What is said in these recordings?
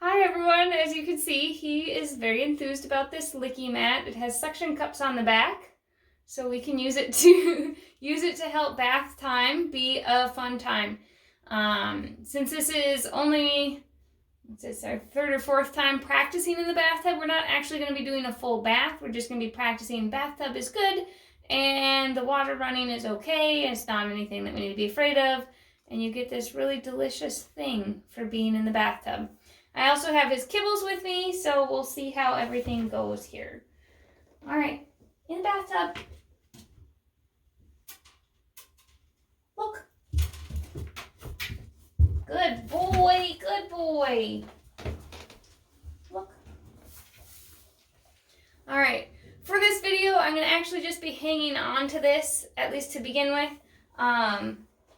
Hi everyone, as you can see, he is very enthused about this Licky Mat. It has suction cups on the back, so we can use it to help bath time be a fun time. Since this is only our third or fourth time practicing in the bathtub, we're not actually going to be doing a full bath. We're just going to be practicing bathtub is good and the water running is okay. It's not anything that we need to be afraid of, and you get this really delicious thing for being in the bathtub. I also have his kibbles with me, so we'll see how everything goes here. All right, in the bathtub. Look. Good boy, good boy. Look. All right, for this video, I'm gonna actually just be hanging on to this, at least to begin with,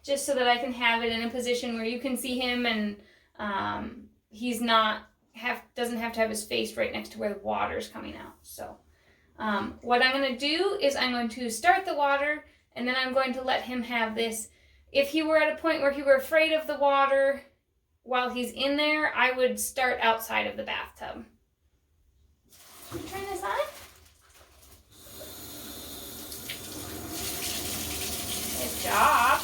just so that I can have it in a position where you can see him and he's doesn't have to have his face right next to where the water is coming out. So what I'm going to do is I'm going to start the water, and then I'm going to let him have this. If he were at a point where he were afraid of the water while he's in there, I would start outside of the bathtub. Should we turn this on? Good job.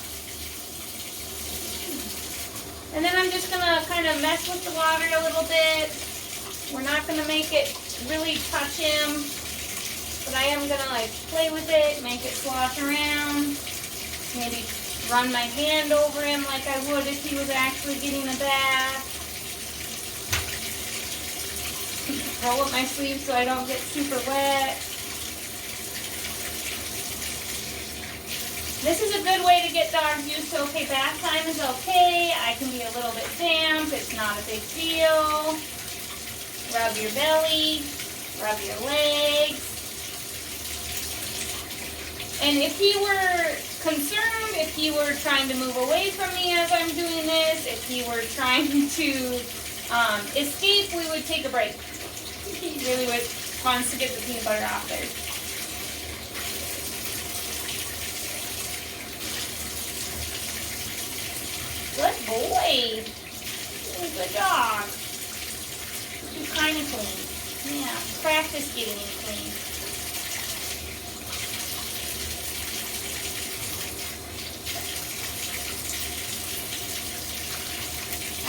And then I'm just going to kind of mess with the water a little bit. We're not going to make it really touch him, but I am going to play with it, make it slosh around, maybe run my hand over him like I would if he was actually getting a bath. Roll up my sleeves so I don't get super wet. This is a good way to get dogs used to, okay, bath time is okay. I can be a little bit damp. It's not a big deal. Rub your belly. Rub your legs. And if he were concerned, if he were trying to move away from me as I'm doing this, if he were trying to escape, we would take a break. He really wants to get the peanut butter off there. Good boy. Good dog. You're kind of clean. Yeah, practice getting it clean.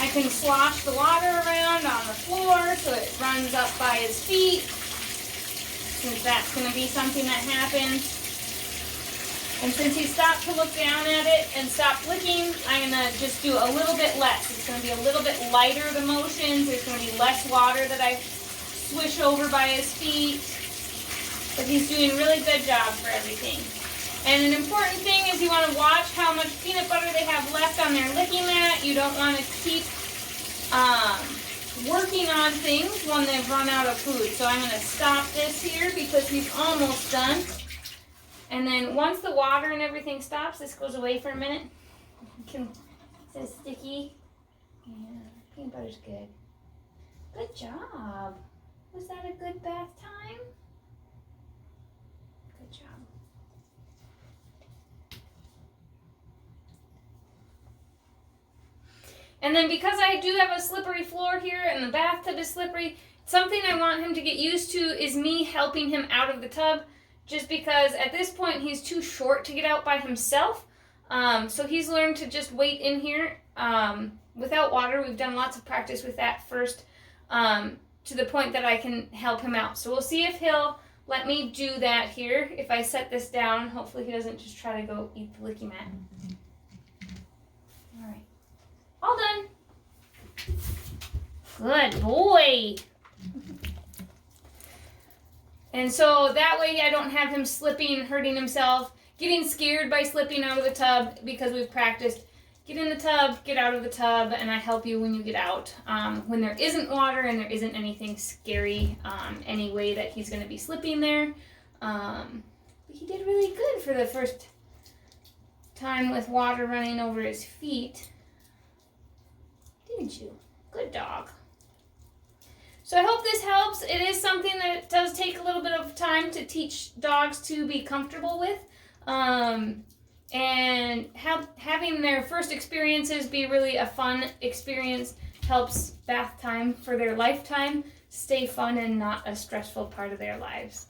I can slosh the water around on the floor so it runs up by his feet, since that's going to be something that happens. And since he stopped to look down at it and stopped licking, I'm going to just do a little bit less. It's going to be a little bit lighter, the motions. There's going to be less water that I swish over by his feet. But he's doing a really good job for everything. And an important thing is you want to watch how much peanut butter they have left on their licking mat. You don't want to keep working on things when they've run out of food. So I'm going to stop this here because he's almost done. And then once the water and everything stops, this goes away for a minute. It says sticky. Yeah, peanut butter's good. Good job. Was that a good bath time? Good job. And then because I do have a slippery floor here and the bathtub is slippery, something I want him to get used to is me helping him out of the tub. Just because at this point he's too short to get out by himself. So he's learned to just wait in here without water. We've done lots of practice with that first to the point that I can help him out. So we'll see if he'll let me do that here. If I set this down, hopefully he doesn't just try to go eat the Licky Mat. All right. All done. Good boy. And so that way I don't have him slipping, hurting himself, getting scared by slipping out of the tub, because we've practiced get in the tub, get out of the tub, and I help you when you get out. When there isn't water and there isn't anything scary, any way that he's going to be slipping there. But he did really good for the first time with water running over his feet. Didn't you? Good dog. So I hope this helps. It is something that does take a little bit of time to teach dogs to be comfortable with. And having their first experiences be really a fun experience helps bath time for their lifetime stay fun and not a stressful part of their lives.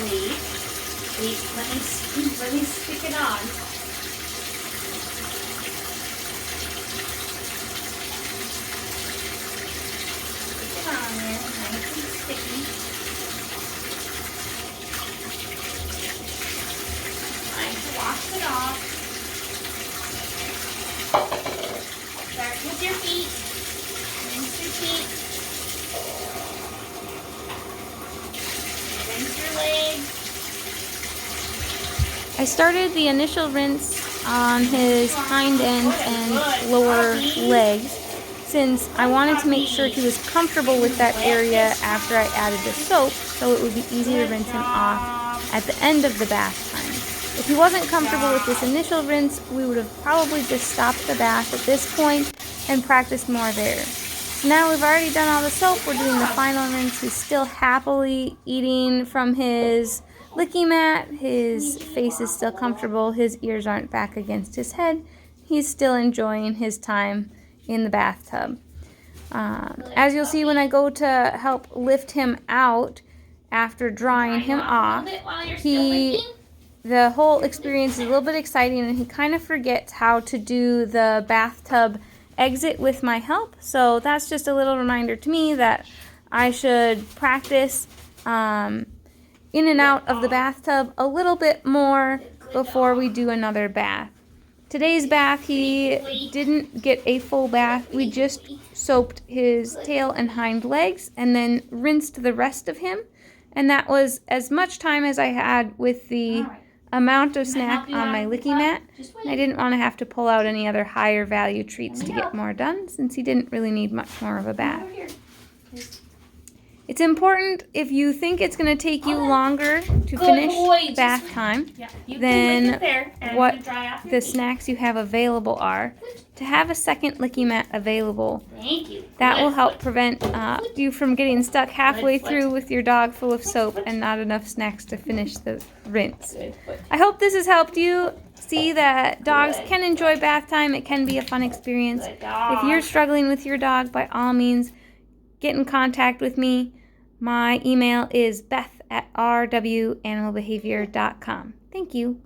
Wait, let me stick it on. Stick it on there, nice and sticky. Time to wash it off. Start with your feet. Rinse your feet. Rinse your legs. I started the initial rinse on his hind end and lower legs since I wanted to make sure he was comfortable with that area after I added the soap, so it would be easy to rinse him off at the end of the bath time. If he wasn't comfortable with this initial rinse, we would have probably just stopped the bath at this point and practiced more there. Now we've already done all the soap, we're doing the final rinse. He's still happily eating from his licky mat. His face is still comfortable. His ears aren't back against his head. He's still enjoying his time in the bathtub. As you'll see when I go to help lift him out after drying him off, the whole experience is a little bit exciting and he kind of forgets how to do the bathtub exit with my help. So that's just a little reminder to me that I should practice in and out of the bathtub a little bit more before we do another bath. Today's bath, he didn't get a full bath. We just soaped his tail and hind legs and then rinsed the rest of him. And that was as much time as I had with the amount of snack on my licky mat. I didn't want to have to pull out any other higher value treats to get more done since he didn't really need much more of a bath. It's important if you think it's going to take you longer to finish bath time than what the snacks you have available are, to have a second licky mat available. That will help prevent you from getting stuck halfway through with your dog full of soap and not enough snacks to finish the rinse. I hope this has helped you see that dogs can enjoy bath time. It can be a fun experience. If you're struggling with your dog, by all means, get in contact with me. My email is beth@rwanimalbehavior.com. Thank you.